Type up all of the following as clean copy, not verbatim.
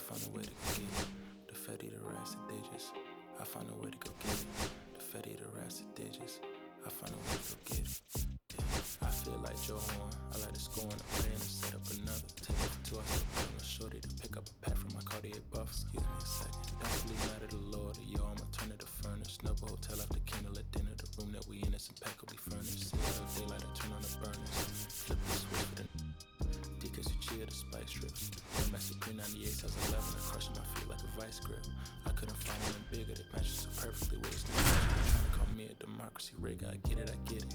find a way to get it. The fatty, the racid digits. I find a way to go get it. The fatty, the racid digits. I find a way to go get it. Yeah. I feel like Joe Horn. I like to score and play and set up another. Take it for two, I step on a shorty to pick up a pack from my Cartier buff. Excuse me a second. Don't really matter the Lord. Yo, I'ma turn it to furnace. Snub a hotel off the candle at dinner. The room that we in is impeccably furnished. See how daylight, I turn on the burners. Flip the switch for the Deacons who cheer the spice strips. Master Pre-98, I was 11. I crushed my feet like a vice grip. I couldn't find anything bigger that matches so perfectly with the trying to call me a democracy rig. I get it, I get it.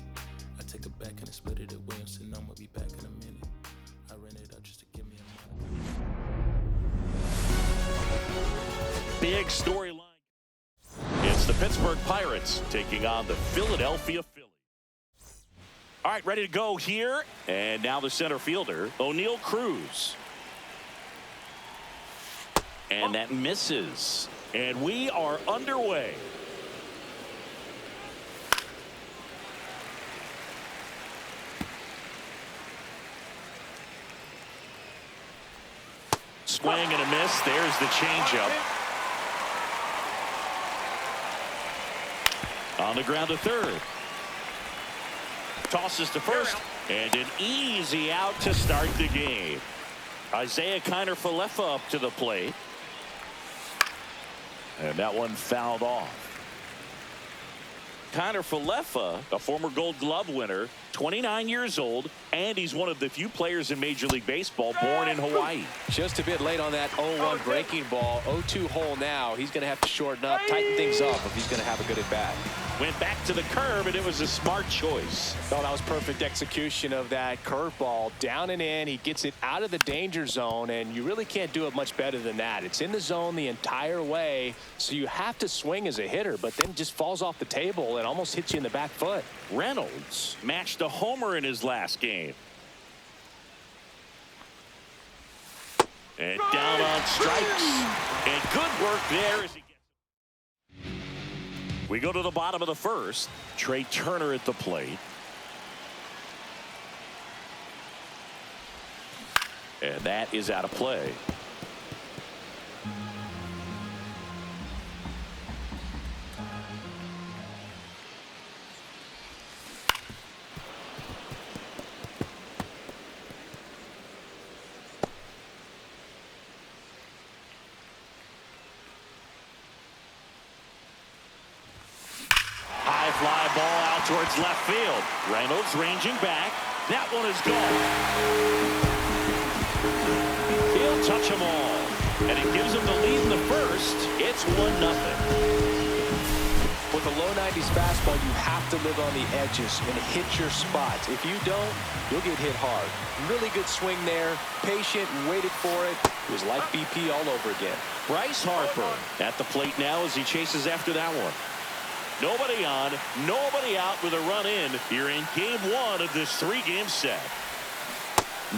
I take it back and I split it at Williamson. I'm gonna be back in a minute. I ran it up just to give me a moment. Big storyline. It's the Pittsburgh Pirates taking on the Philadelphia Phillies. All right, ready to go here. And now the center fielder, O'Neal Cruz. And that misses. And we are underway. Swing and a miss. There's the changeup. On the ground to third. Tosses to first. And an easy out to start the game. Isaiah Kiner-Falefa up to the plate. And that one fouled off. Kiner-Falefa, a former Gold Glove winner, 29 years old, and he's one of the few players in Major League Baseball born in Hawaii. Just a bit late on that 0-1 breaking ball. 0-2 hole now. He's going to have to shorten up, tighten things up if he's going to have a good at bat. Went back to the curb, and it was a smart choice. Oh, that was perfect execution of that curveball. Down and in. He gets it out of the danger zone, and you really can't do it much better than that. It's in the zone the entire way, so you have to swing as a hitter, but then just falls off the table and almost hits you in the back foot. Reynolds matched a homer in his last game. And down on strikes. And good work there as he gets. We go to the bottom of the first. Trey Turner at the plate. And that is out of play. Fly ball out towards left field. Reynolds ranging back. That one is gone. He'll touch them all. And it gives him the lead in the first. It's 1-0. With a low 90s fastball, you have to live on the edges and hit your spots. If you don't, you'll get hit hard. Really good swing there. Patient and waited for it. It was like BP all over again. Bryce Harper at the plate now as he chases after that one. Nobody on, nobody out with a run in here in game one of this three-game set.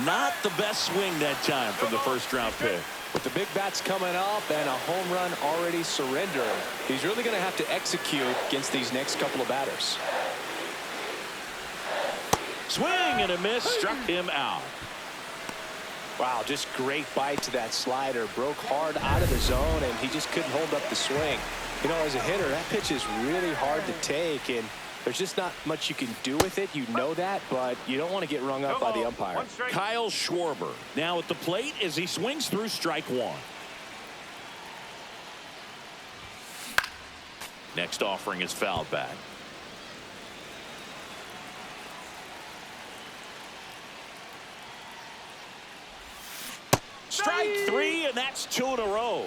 Not the best swing that time from the first-round pick. With the big bats coming up and a home run already surrendered, he's really going to have to execute against these next couple of batters. Swing and a miss, struck him out. Wow, just great bite to that slider. Broke hard out of the zone, and he just couldn't hold up the swing. You know, as a hitter, that pitch is really hard to take, and there's just not much you can do with it. You know that, but you don't want to get rung up by the umpire. Kyle Schwarber now at the plate as he swings through strike one. Next offering is fouled back. Strike three, and that's 2 in a row.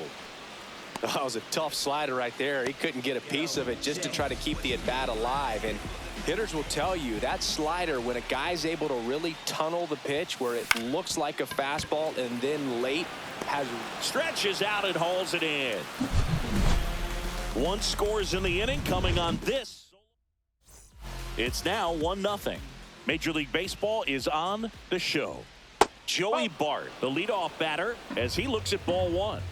That was a tough slider right there. He couldn't get a piece of it just to try to keep the at-bat alive. And hitters will tell you that slider, when a guy's able to really tunnel the pitch where it looks like a fastball and then late has stretches out and hauls it in. One scores in the inning coming on this. It's now 1-0. Major League Baseball is on the show. Joey Bart, the leadoff batter, as he looks at ball one.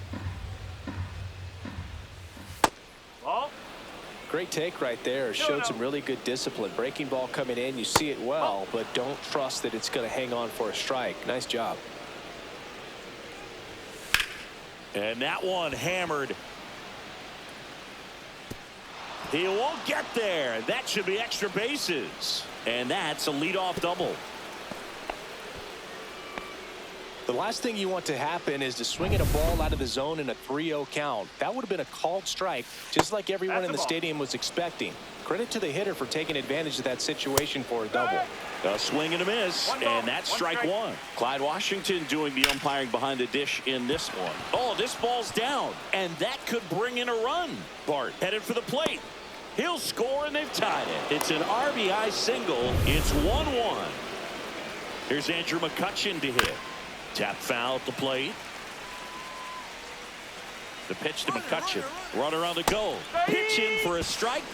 Great take right there. Showed some really good discipline. Breaking ball coming in, you see it well, but don't trust that it's going to hang on for a strike. Nice job. And that one hammered. He won't get there. That should be extra bases. And that's a leadoff double. The last thing you want to happen is to swing at a ball out of the zone in a 3-0 count. That would have been a called strike, just like everyone in the stadium was expecting. Credit to the hitter for taking advantage of that situation for a double. A swing and a miss, and that's strike one. Clyde Washington doing the umpiring behind the dish in this one. Oh, this ball's down, and that could bring in a run. Bart headed for the plate. He'll score, and they've tied it. It's an RBI single. It's 1-1. Here's Andrew McCutchen to hit. Tap foul at the plate. The pitch to McCutchen. Runner on the go. Pitch in for a strike.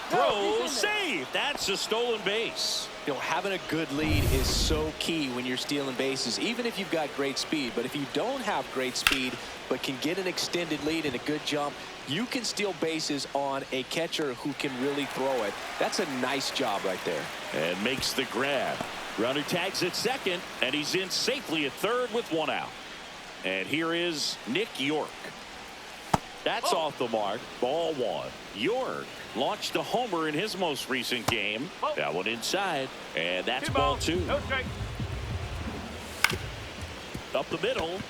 Throw, save. That's a stolen base. You know, having a good lead is so key when you're stealing bases, even if you've got great speed. But if you don't have great speed but can get an extended lead and a good jump, you can steal bases on a catcher who can really throw it. That's a nice job right there. And makes the grab. Runner tags at second, and he's in safely at third with one out. And here is Nick York. That's off the mark. Ball one. York launched a homer in his most recent game. That one inside, and that's ball two. Up the middle.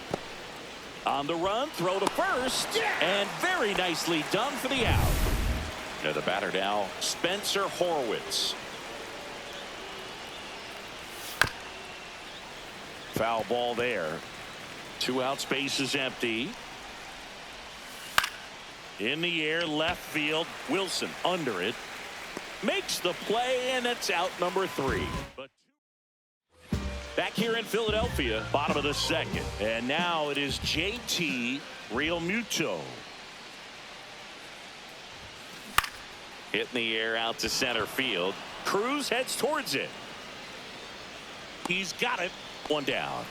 On the run, throw to first, and very nicely done for the out. Now the batter now, Spencer Horwitz. Foul ball there. 2 outs, base is empty. In the air, left field. Wilson under it. Makes the play, and it's out number 3. But back here in Philadelphia, bottom of the second. And now it is JT Realmuto. Hit in the air out to center field. Cruz heads towards it. He's got it. One down.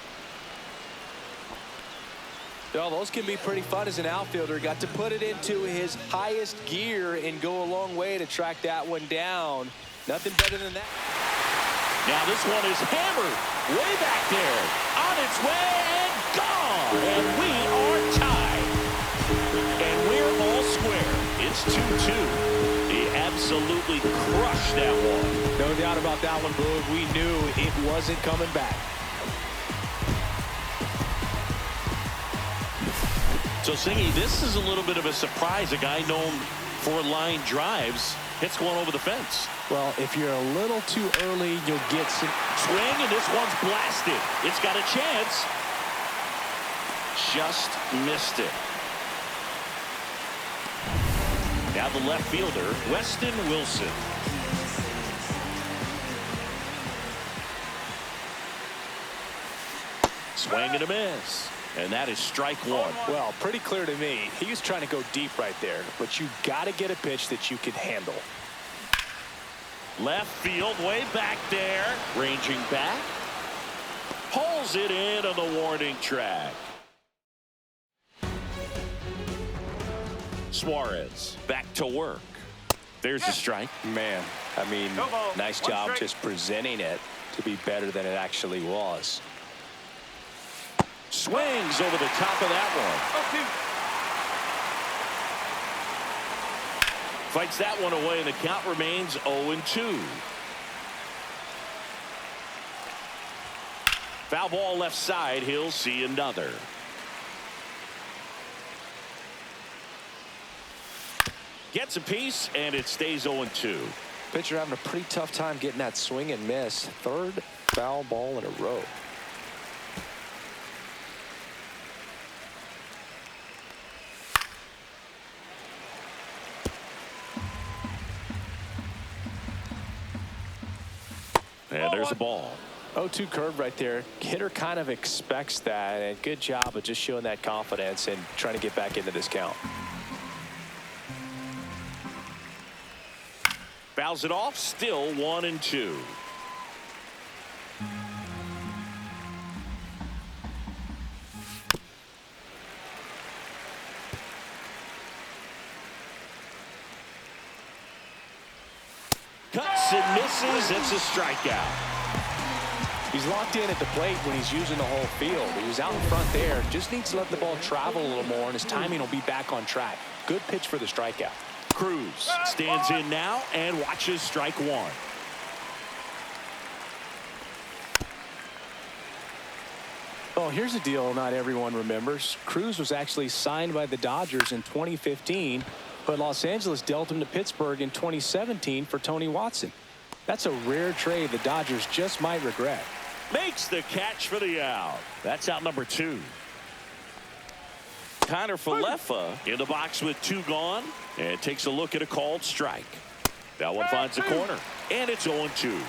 Well, those can be pretty fun as an outfielder. Got to put it into his highest gear and go a long way to track that one down. Nothing better than that. Now this one is hammered way back there. On its way and gone. And we are tied. And we're all square. It's 2-2. He absolutely crushed that one. No doubt about that one, Boog. We knew it wasn't coming back. So, Singy, this is a little bit of a surprise. A guy known for line drives hits one over the fence. Well, if you're a little too early, you'll get some swing, and this one's blasted. It's got a chance. Just missed it. Now the left fielder, Weston Wilson. Swing and a miss. And that is strike one. Well, pretty clear to me. He was trying to go deep right there, but you got to get a pitch that you can handle. Left field, way back there. Ranging back. Pulls it in on the warning track. Suarez back to work. There's the strike. Man, I mean, nice job just presenting it to be better than it actually was. Swings over the top of that one. Fights that one away, and the count remains 0-2. Foul ball left side. He'll see another. Gets a piece, and it stays 0-2. Pitcher having a pretty tough time getting that swing and miss. Third foul ball in a row. And there's a ball. 0-2 curve right there. Hitter kind of expects that, and good job of just showing that confidence and trying to get back into this count. Fouls it off, still 1-2. Cuts and misses. It's a strikeout. He's locked in at the plate when he's using the whole field. He was out in front there. Just needs to let the ball travel a little more, and his timing will be back on track. Good pitch for the strikeout. Cruz stands in now and watches strike one. Well, here's a deal not everyone remembers. Cruz was actually signed by the Dodgers in 2015, but Los Angeles dealt him to Pittsburgh in 2017 for Tony Watson. That's a rare trade the Dodgers just might regret. Makes the catch for the out. That's out number 2. Connor Falefa in the box with 2 gone and takes a look at a called strike. That one finds the corner, and it's 0-2.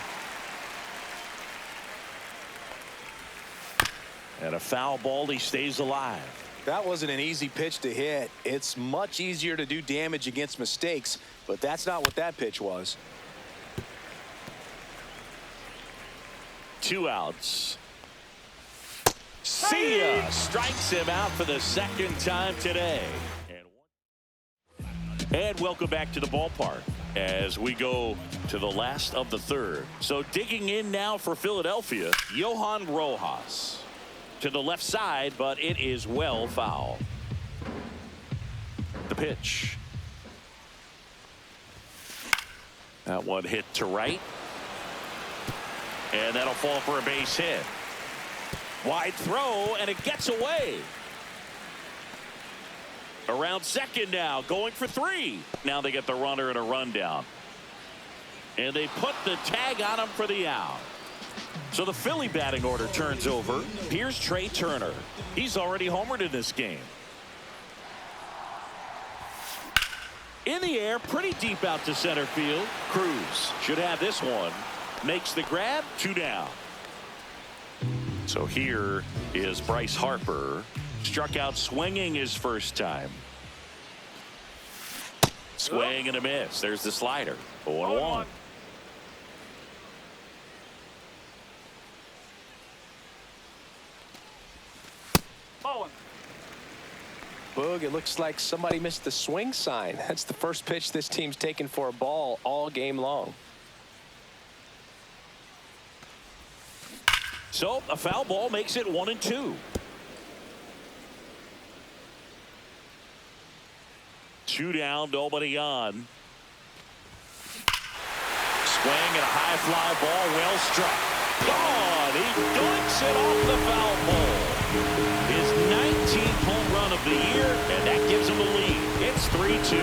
And a foul ball. He stays alive. That wasn't an easy pitch to hit. It's much easier to do damage against mistakes, but that's not what that pitch was. 2 outs. See ya! Strikes him out for the 2nd time today. And welcome back to the ballpark as we go to the last of the 3rd. So digging in now for Philadelphia, Johan Rojas. To the left side, but it is well foul. The pitch. That one hit to right. And that'll fall for a base hit. Wide throw, and it gets away. Around second now, going for 3. Now they get the runner and a rundown. And they put the tag on him for the out. So the Philly batting order turns over. Here's Trey Turner. He's already homered in this game. In the air, pretty deep out to center field. Cruz should have this one. Makes the grab, 2 down. So here is Bryce Harper. Struck out swinging his first time. Swing and a miss. There's the slider. 0-1. Boog, it looks like somebody missed the swing sign. That's the first pitch this team's taken for a ball all game long. So a foul ball makes it 1-2. Two down, nobody on. Swing and a high fly ball, well struck. Gone. He dunks it off the foul pole. His 19th home run of the year, and that gives him the lead. It's 3-2.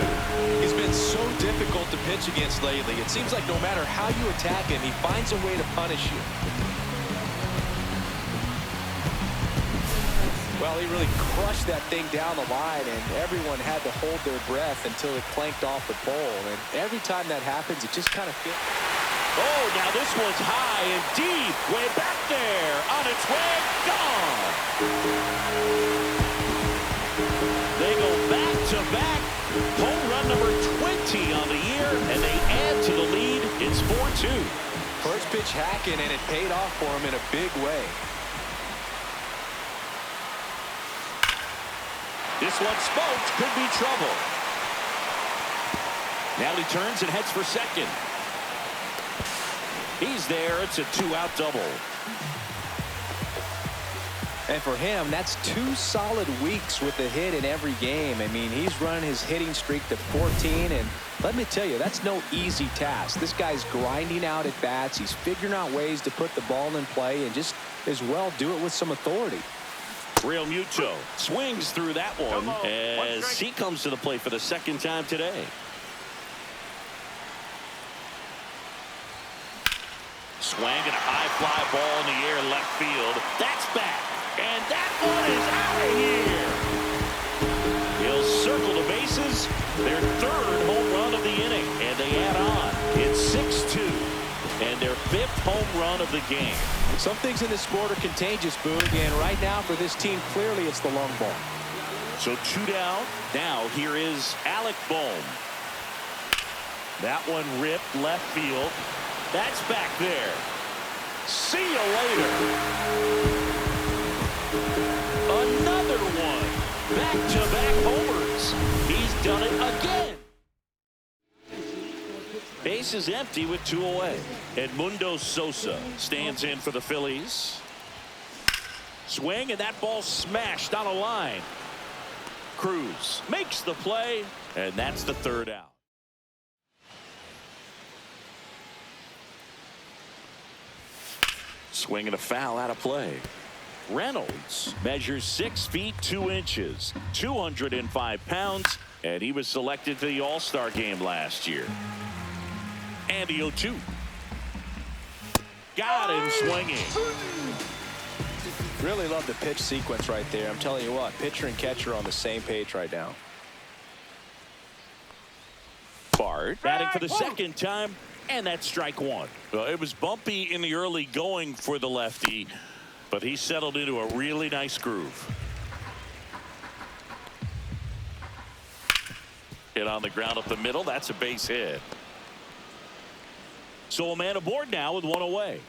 He's been so difficult to pitch against lately. It seems like no matter how you attack him, he finds a way to punish you. Well, he really crushed that thing down the line, and everyone had to hold their breath until it clanked off the pole. And every time that happens, it just kind of feels... Oh, now this one's high and deep. Way back there. On its way. Gone. They go back-to-back. Home run number 20 on the year, and they add to the lead. It's 4-2. First pitch hacking, and it paid off for him in a big way. This one smoked. Could be trouble. Now he turns and heads for second. He's there. It's a 2-out double. And for him, that's 2 solid weeks with a hit in every game. I mean, he's running his hitting streak to 14, and let me tell you, that's no easy task. This guy's grinding out at bats. He's figuring out ways to put the ball in play and just as well do it with some authority. Real Muto swings through that one as he comes to the plate for the 2nd time today. Swing and a high fly ball in the air left field. That's back. And that one is out of here. He'll circle the bases. Their 3rd home run of the inning. And they add on. It's 6-2. And their 5th home run of the game. Some things in this sport are contagious, Boog, and right now for this team, clearly it's the long ball. So 2 down. Now here is Alec Bohm. That one ripped left field. That's back there. See you later. Another one. Back-to-back homers. He's done it again. base is empty with 2 away. Edmundo Sosa stands in for the Phillies. Swing, and that ball smashed on a line. Cruz makes the play, and that's the 3rd out. Swing and a foul out of play. Reynolds measures 6 feet 2 inches, 205 pounds, and he was selected to the All-Star game last year. And the 0-2. Got him swinging. Really love the pitch sequence right there. I'm telling you what, pitcher and catcher are on the same page right now. Bart batting for the 2nd time, and that's strike 1. Well, it was bumpy in the early going for the lefty, but he settled into a really nice groove. Hit on the ground up the middle. That's a base hit. So a man aboard now with 1 away.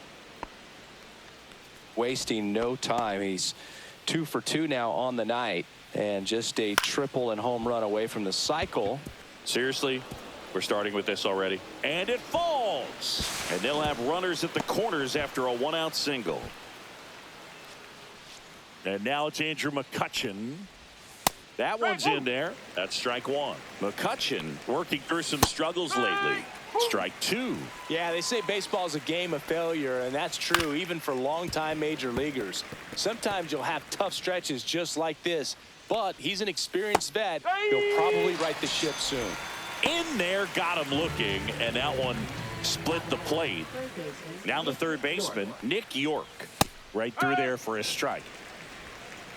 Wasting no time. He's 2 for 2 now on the night, and just a triple and home run away from the cycle. Seriously, we're starting with this already. And it falls. And they'll have runners at the corners after a 1-out single. And now it's Andrew McCutchen. That one's in there. That's strike 1. McCutchen working through some struggles lately. Strike 2. Yeah, they say baseball is a game of failure, and that's true even for longtime major leaguers. Sometimes you'll have tough stretches just like this, but he's an experienced vet. He'll probably right the ship soon. In there, got him looking, and that one split the plate. Now the 3rd baseman, Nick York, right through there for a strike.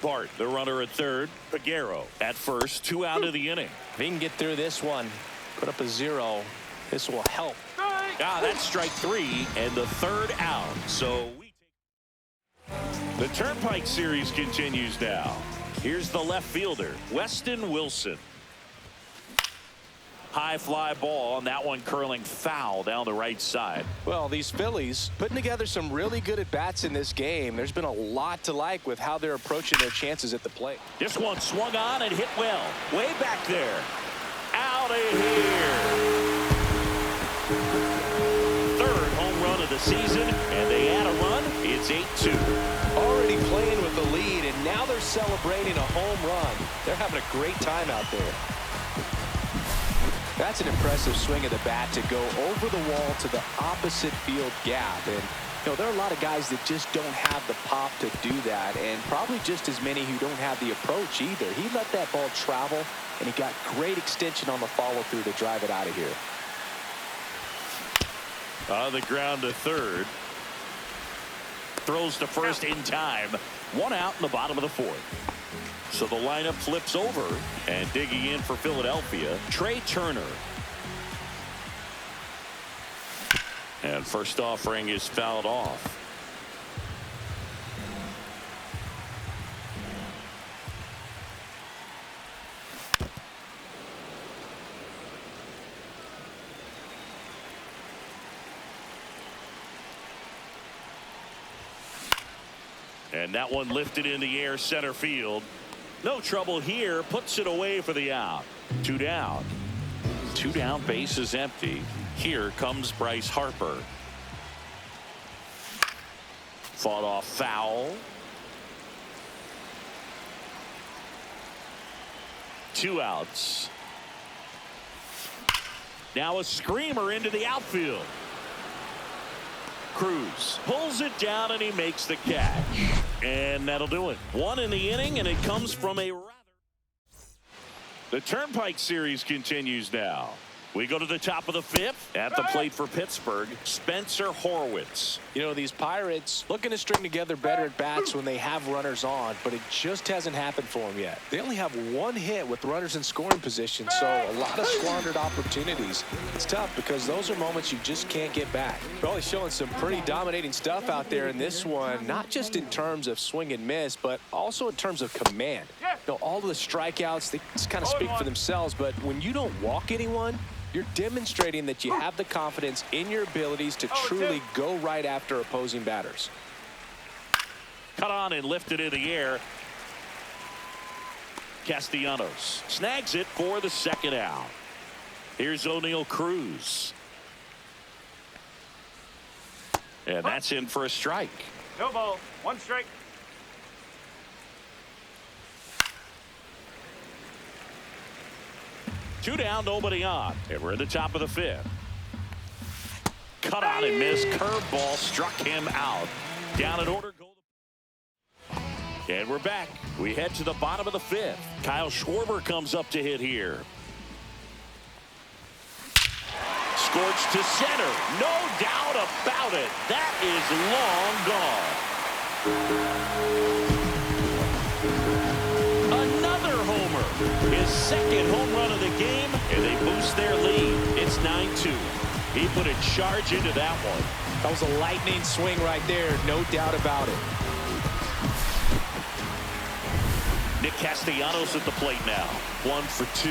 Bart, the runner at 3rd. Peguero at 1st. 2 out of the inning. If he can get through this one, put up a 0, this will help. That's strike 3 and the 3rd out. So the Turnpike Series continues now. Here's the left fielder, Weston Wilson. High fly ball, and that one curling foul down the right side. Well, these Phillies putting together some really good at-bats in this game. There's been a lot to like with how they're approaching their chances at the plate. This one swung on and hit well. Way back there. Out of here. 3rd home run of the season, and they add a run. It's 8-2. Already playing with the lead, and now they're celebrating a home run. They're having a great time out there. That's an impressive swing of the bat to go over the wall to the opposite field gap. And, you know, there are a lot of guys that just don't have the pop to do that, and probably just as many who don't have the approach either. He let that ball travel, and he got great extension on the follow-through to drive it out of here. On the ground to 3rd. Throws to 1st in time. 1 out in the bottom of the 4th. So the lineup flips over, and digging in for Philadelphia, Trey Turner. And first offering is fouled off. And that one lifted in the air center field. No trouble here. Puts it away for the out. 2 down. 2 down. Base is empty. Here comes Bryce Harper. Fought off foul. 2 outs. Now a screamer into the outfield. Cruz pulls it down, and he makes the catch. And that'll do it. 1 in the inning, and it comes from a rather. The Turnpike Series continues now. We go to the top of the 5th. At the plate for Pittsburgh, Spencer Horwitz. You know, these Pirates looking to string together better at bats when they have runners on, but it just hasn't happened for them yet. They only have 1 hit with runners in scoring position, so a lot of squandered opportunities. It's tough because those are moments you just can't get back. Probably showing some pretty dominating stuff out there in this one, not just in terms of swing and miss, but also in terms of command. You know, all of the strikeouts, they just kind of speak for themselves, but when you don't walk anyone, you're demonstrating that you have the confidence in your abilities to truly go right after opposing batters. Cut on and lifted in the air. Castellanos snags it for the 2nd out. Here's O'Neal Cruz. And that's in for a strike. No ball. 1 strike. Two down, nobody on. And we're at the top of the 5th. Cut on and miss. Curveball struck him out. Down in order. And we're back. We head to the bottom of the 5th. Kyle Schwarber comes up to hit here. Scorched to center. No doubt about it. That is long gone. Another homer. His 2nd home run of the game, and they boost their lead. It's 9-2. He put a charge into that one. That was a lightning swing right there. No doubt about it. Nick Castellanos at the plate now. 1 for 2.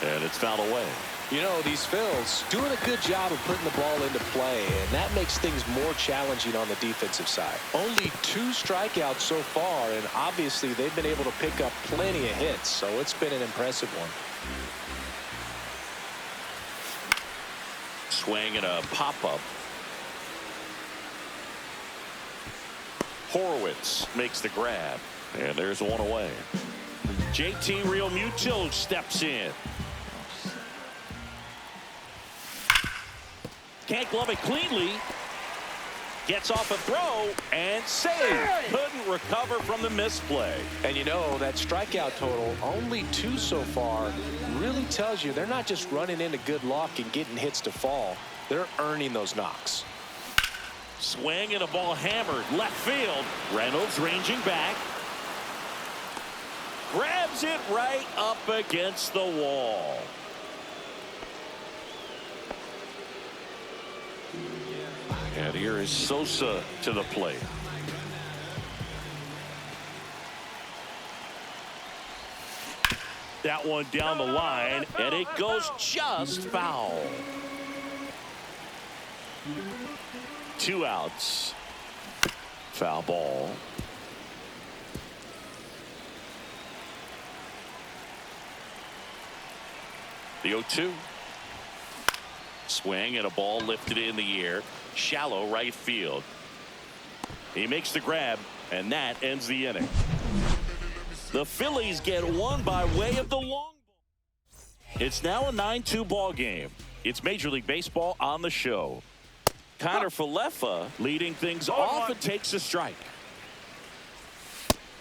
And it's fouled away. You know, these Phils doing a good job of putting the ball into play, and that makes things more challenging on the defensive side. Only 2 strikeouts so far, and obviously they've been able to pick up plenty of hits, so it's been an impressive one. Swing and a pop-up. Horowitz makes the grab, and there's one away. JT Realmuto steps in. Can't glove it cleanly. Gets off a throw and saved. Couldn't recover from the misplay. And you know, that strikeout total, only 2 so far, really tells you they're not just running into good luck and getting hits to fall. They're earning those knocks. Swing and a ball hammered left field. Reynolds ranging back. Grabs it right up against the wall. And here is Sosa to the plate. That one down the line, and it goes just foul. 2 outs. Foul ball. The 0-2. Swing and a ball lifted in the air. Shallow right field. He makes the grab, and that ends the inning. The Phillies get one by way of the long ball. It's now a 9-2 ball game. It's Major League Baseball on the show. Connor Falefa leading things off and takes a strike.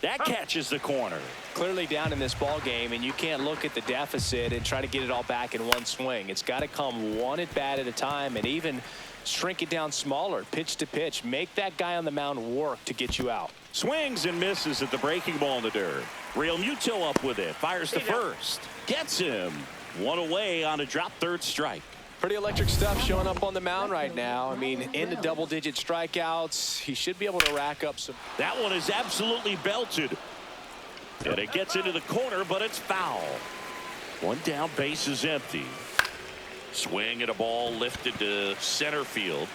That catches the corner. Clearly down in this ball game, and you can't look at the deficit and try to get it all back in one swing. It's got to come one at bat at a time, and even shrink it down smaller, pitch to pitch. Make that guy on the mound work to get you out. Swings and misses at the breaking ball in the dirt. Realmuto up with it. Fires to first. Gets him. One away on a drop third strike. Pretty electric stuff showing up on the mound right now. I mean, into double-digit strikeouts. He should be able to rack up some. That one is absolutely belted. And it gets into the corner, but it's foul. One down, base is empty. Swing and a ball lifted to center field.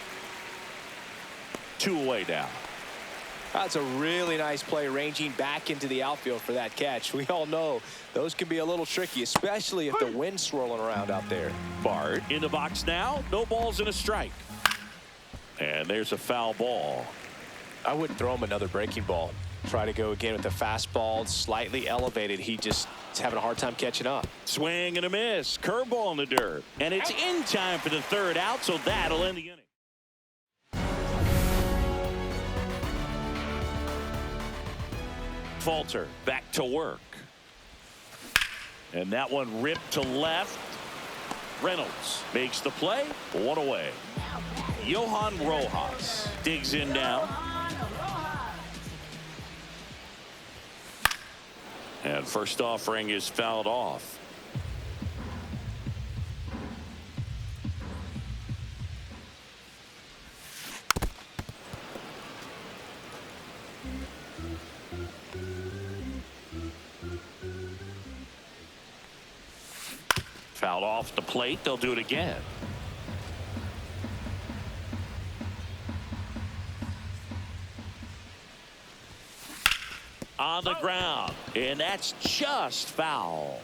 2 away now. That's a really nice play, ranging back into the outfield for that catch. We all know those can be a little tricky, especially if the wind's swirling around out there. Bart in the box now. No balls and a strike. And there's a foul ball. I wouldn't throw him another breaking ball. Try to go again with the fastball, slightly elevated. He just is having a hard time catching up. Swing and a miss. Curveball in the dirt. And it's in time for the 3rd out, so that'll end the inning. Falter back to work. And that one ripped to left. Reynolds makes the play. 1 away. Johan Rojas digs in now. And first offering is fouled off. Fouled off the plate. They'll do it again. On the ground, and that's just foul.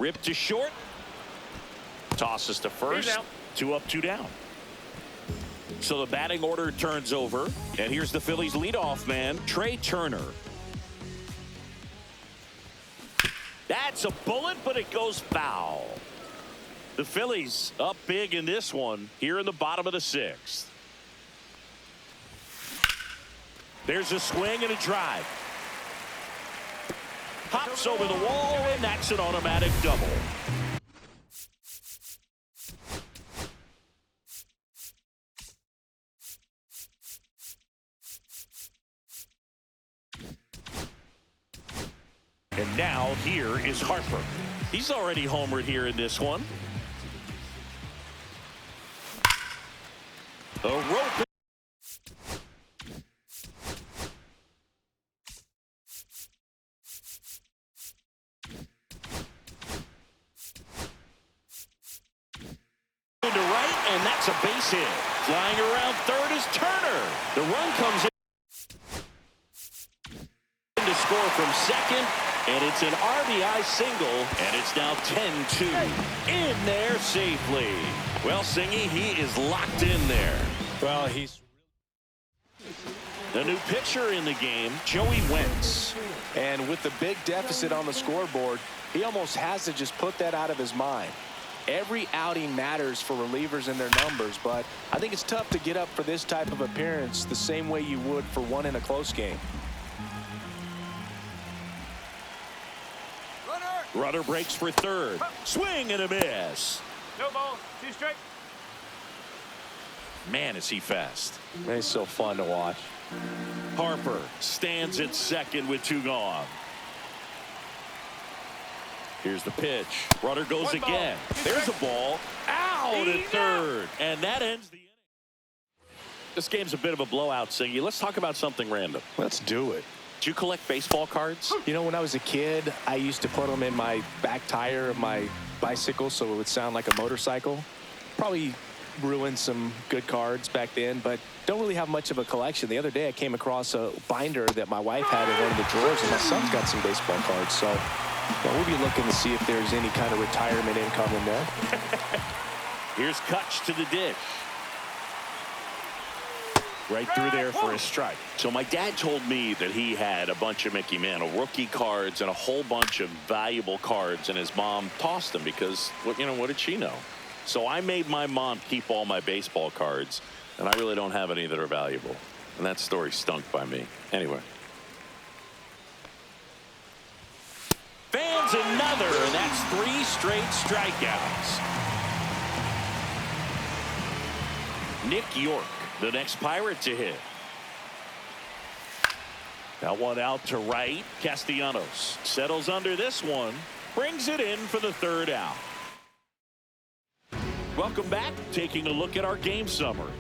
Ripped to short. Tosses to first. 2 up, 2 down. So the batting order turns over. And here's the Phillies leadoff man, Trey Turner. That's a bullet, but it goes foul. The Phillies up big in this one here in the bottom of the 6th. There's a swing and a drive. Hops over the wall, and that's an automatic double. And now here is Harper. He's already homered here in this one. A rope. Into right, and that's a base hit. Flying around third is Turner. The run comes in to score from second, and it's an RBI single, and it's now 10-2. In there safely. Well, Singy, he is locked in there. Well, he's the new pitcher in the game, Joey Wentz. And with the big deficit on the scoreboard, he almost has to just put that out of his mind. Every outing matters for relievers and their numbers, but I think it's tough to get up for this type of appearance the same way you would for one in a close game. Runner breaks for third. Swing and a miss. No ball. 2 strike. Man, is he fast. It's so fun to watch. Harper stands at second with 2 gone. Here's the pitch. Runner goes 1 ball. again. There's a ball. Out at third. And that ends the inning. This game's a bit of a blowout, Singy. Let's talk about something random. Let's do it. Do you collect baseball cards? You know, when I was a kid, I used to put them in my back tire of my bicycle so it would sound like a motorcycle. Probably ruined some good cards back then, but don't really have much of a collection. The other day I came across a binder that my wife had in one of the drawers, and my son's got some baseball cards. So we'll be looking to see if there's any kind of retirement income in there. Here's Kutch to the dish. Right through there for a strike. So my dad told me that he had a bunch of Mickey Mantle rookie cards and a whole bunch of valuable cards, and his mom tossed them because, what did she know? So I made my mom keep all my baseball cards, and I really don't have any that are valuable. And that story stunk by me. Anyway. Fans another, and that's 3 straight strikeouts. Nick York, the next Pirate to hit. That one out to right. Castellanos settles under this one. Brings it in for the 3rd out. Welcome back. Taking a look at our game summary.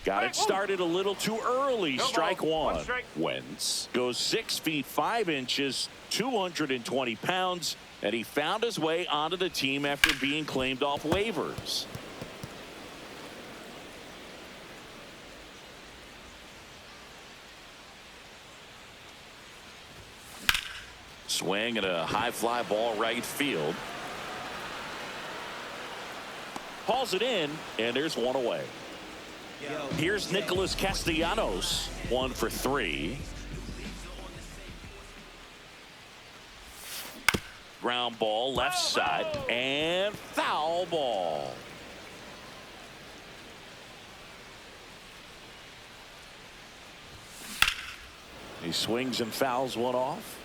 Got it started a little too early. Strike 1. Wentz goes 6 feet 5 inches, 220 pounds, and he found his way onto the team after being claimed off waivers. Swing and a high fly ball right field. Hauls it in, and there's one away. Here's Nicholas Castellanos, 1 for 3. Ground ball left side, and foul ball. He swings and fouls one off.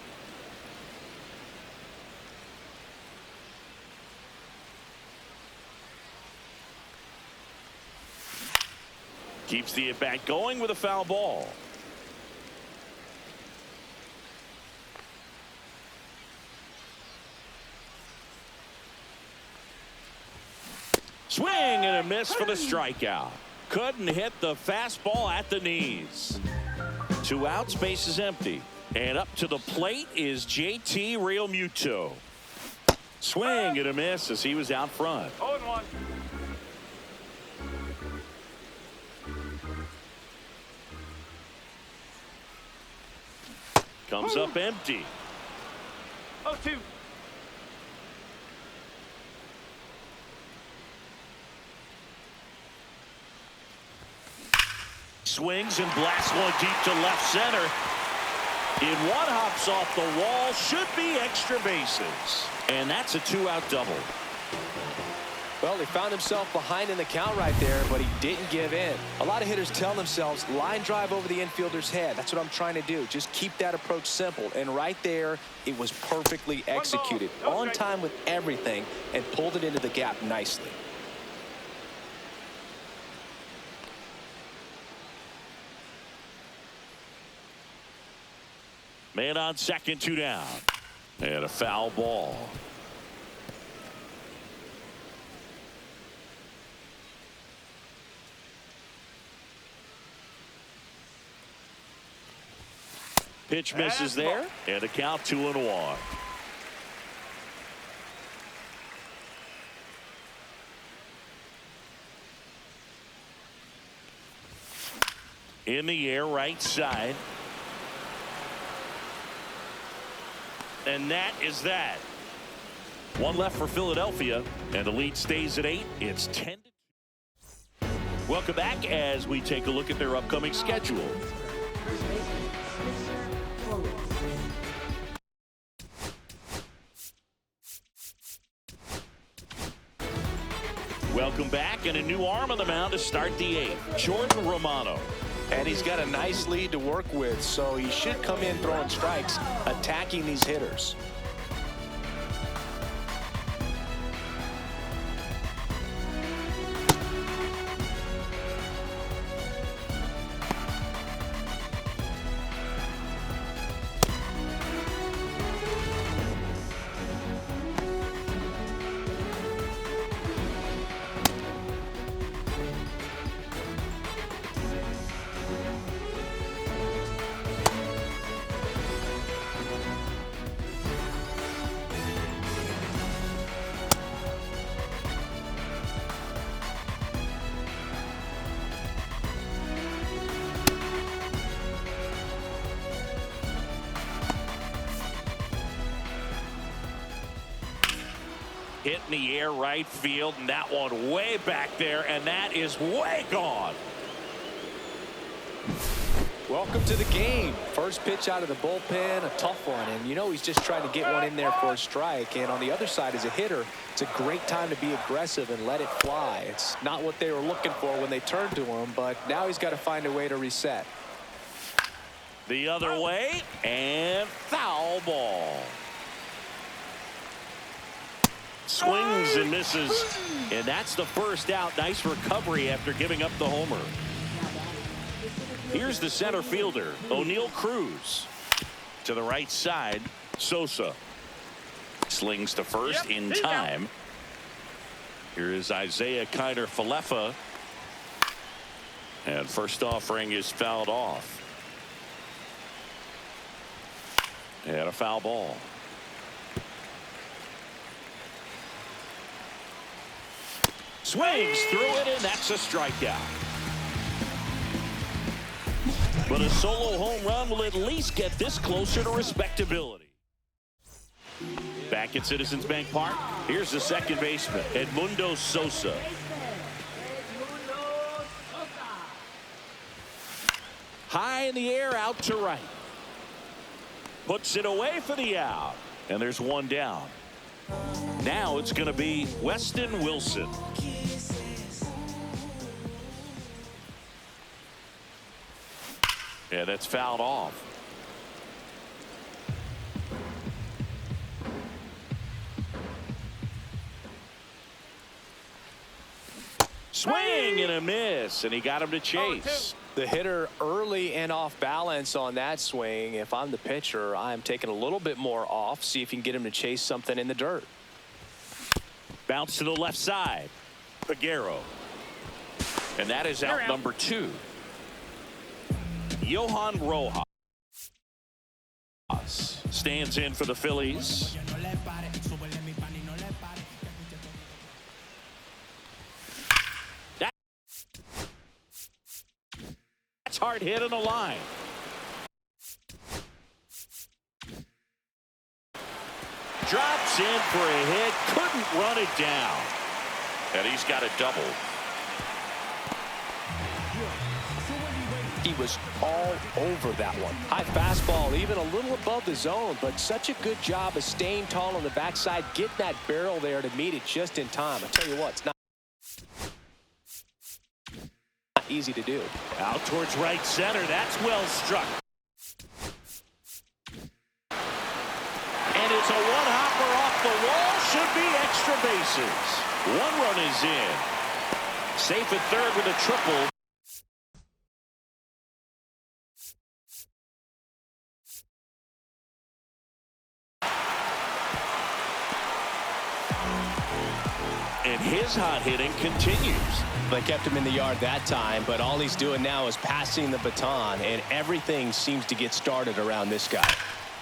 Keeps the at-bat going with a foul ball. Swing and a miss for the strikeout. Couldn't hit the fastball at the knees. 2 outs, base is empty. And up to the plate is JT Realmuto. Swing and a miss as he was out front. 0-1. Comes up empty. 0-2. Swings and blasts one deep to left center. In one, hops off the wall. Should be extra bases. And that's a 2-out double. Well, he found himself behind in the count right there, but he didn't give in. A lot of hitters tell themselves, line drive over the infielder's head. That's what I'm trying to do. Just keep that approach simple. And right there, it was perfectly executed. On time with everything, and pulled it into the gap nicely. Man on second, 2 down. And a foul ball. Pitch misses there, and a count 2-1. In the air, right side. And that is that. One left for Philadelphia, and the lead stays at 8. It's 10-2. Welcome back as we take a look at their upcoming schedule. Welcome back, and a new arm on the mound to start the 8th. Jordan Romano. And he's got a nice lead to work with, so he should come in throwing strikes, attacking these hitters. Hit in the air, right field, and that one way back there, and that is way gone. Welcome to the game. First pitch out of the bullpen, a tough one, and you know he's just trying to get one in there for a strike. And on the other side, as a hitter, it's a great time to be aggressive and let it fly. It's not what they were looking for when they turned to him, but now he's got to find a way to reset. The other way, and foul ball. Swings and misses, and that's the first out. Nice recovery after giving up the homer. Here's the center fielder, O'Neal Cruz. To the right side, Sosa. Slings to first in time. Here is Isaiah Kiner-Falefa. And first offering is fouled off. And a foul ball. Swings through it, and that's a strikeout. But a solo home run will at least get this closer to respectability. Back at Citizens Bank Park, here's the second baseman, Edmundo Sosa. High in the air, out to right. Puts it away for the out. And there's one down. Now it's going to be Weston Wilson. Yeah, that's fouled off. Swing and a miss, and he got him to chase. The hitter early and off balance on that swing. If I'm the pitcher, I'm taking a little bit more off, see if you can get him to chase something in the dirt. Bounce to the left side. Peguero. And that is out number 2. Johan Rojas stands in for the Phillies. That's hard hit on the line. Steps in for a hit. Couldn't run it down. And he's got a double. He was all over that one. High fastball, even a little above the zone, but such a good job of staying tall on the backside, getting that barrel there to meet it just in time. I tell you what, it's not easy to do. Out towards right center. That's well struck. And it's a one-hopper off the wall. Should be extra bases. One run is in. Safe at third with a triple. And his hot hitting continues. They kept him in the yard that time, but all he's doing now is passing the baton, and everything seems to get started around this guy.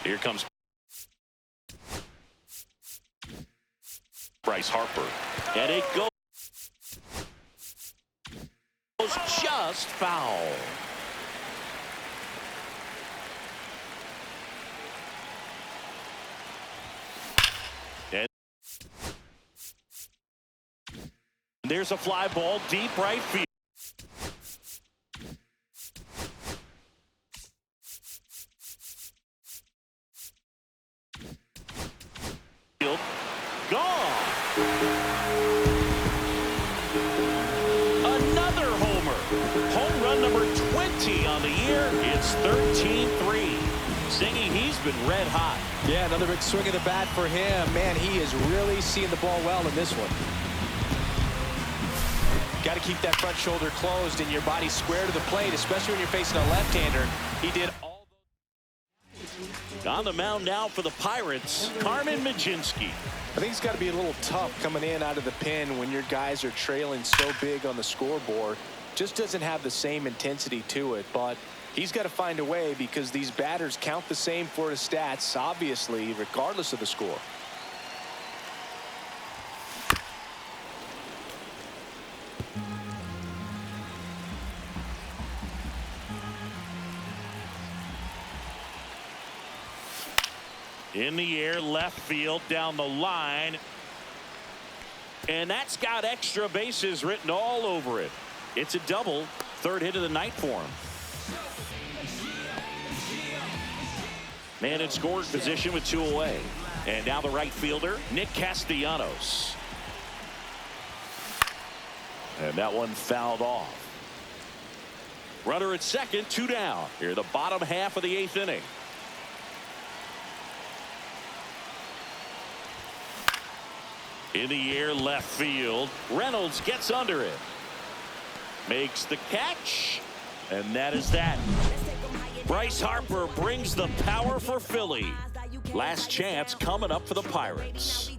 Here comes Bryce Harper. And it goes just foul. And there's a fly ball deep right field. Gone. Another homer. Home run number 20 on the year. It's 13-3. Zingy, he's been red hot. Yeah, another big swing of the bat for him. Man, he is really seeing the ball well in this one. Got to keep that front shoulder closed and your body square to the plate, especially when you're facing a left-hander. He did all those. On the mound now for the Pirates, Carmen Mlodzinski. I think it's got to be a little tough coming in out of the pen when your guys are trailing so big on the scoreboard. Just doesn't have the same intensity to it, but he's got to find a way because these batters count the same for his stats, obviously, regardless of the score. In the air, left field, down the line. And that's got extra bases written all over it. It's a double. Third hit of the night for him. Man in scoring position with 2 away. And now the right fielder, Nick Castellanos. And that one fouled off. Runner at second, 2 down. Here, the bottom half of the 8th inning. In the air, left field. Reynolds gets under it. Makes the catch. And that is that. Bryce Harper brings the power for Philly. Last chance coming up for the Pirates.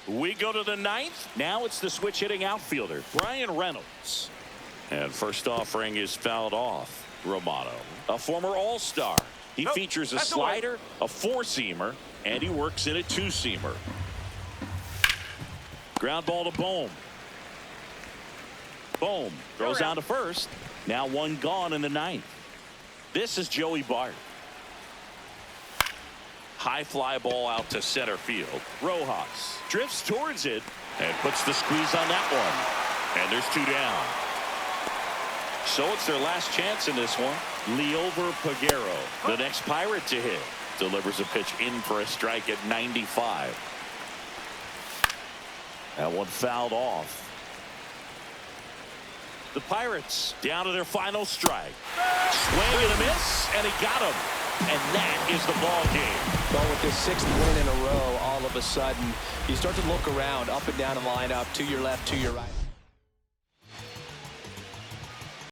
We go to the 9th. Now it's the switch hitting outfielder, Brian Reynolds. And first offering is fouled off. Romano, a former All-Star. He features a slider, a 4-seamer, and he works in a 2-seamer. Ground ball to Bohm. Bohm throws on to first. Now one gone in the 9th. This is Joey Bart. High fly ball out to center field. Rojas drifts towards it and puts the squeeze on that one. And there's 2 down. So it's their last chance in this one. Liover Peguero, the next Pirate to hit. Delivers a pitch in for a strike at 95. That one fouled off. The Pirates down to their final strike. Swing and a miss, and he got him. And that is the ball game. Well, with this 6th win in a row, all of a sudden, you start to look around, up and down the lineup, to your left, to your right.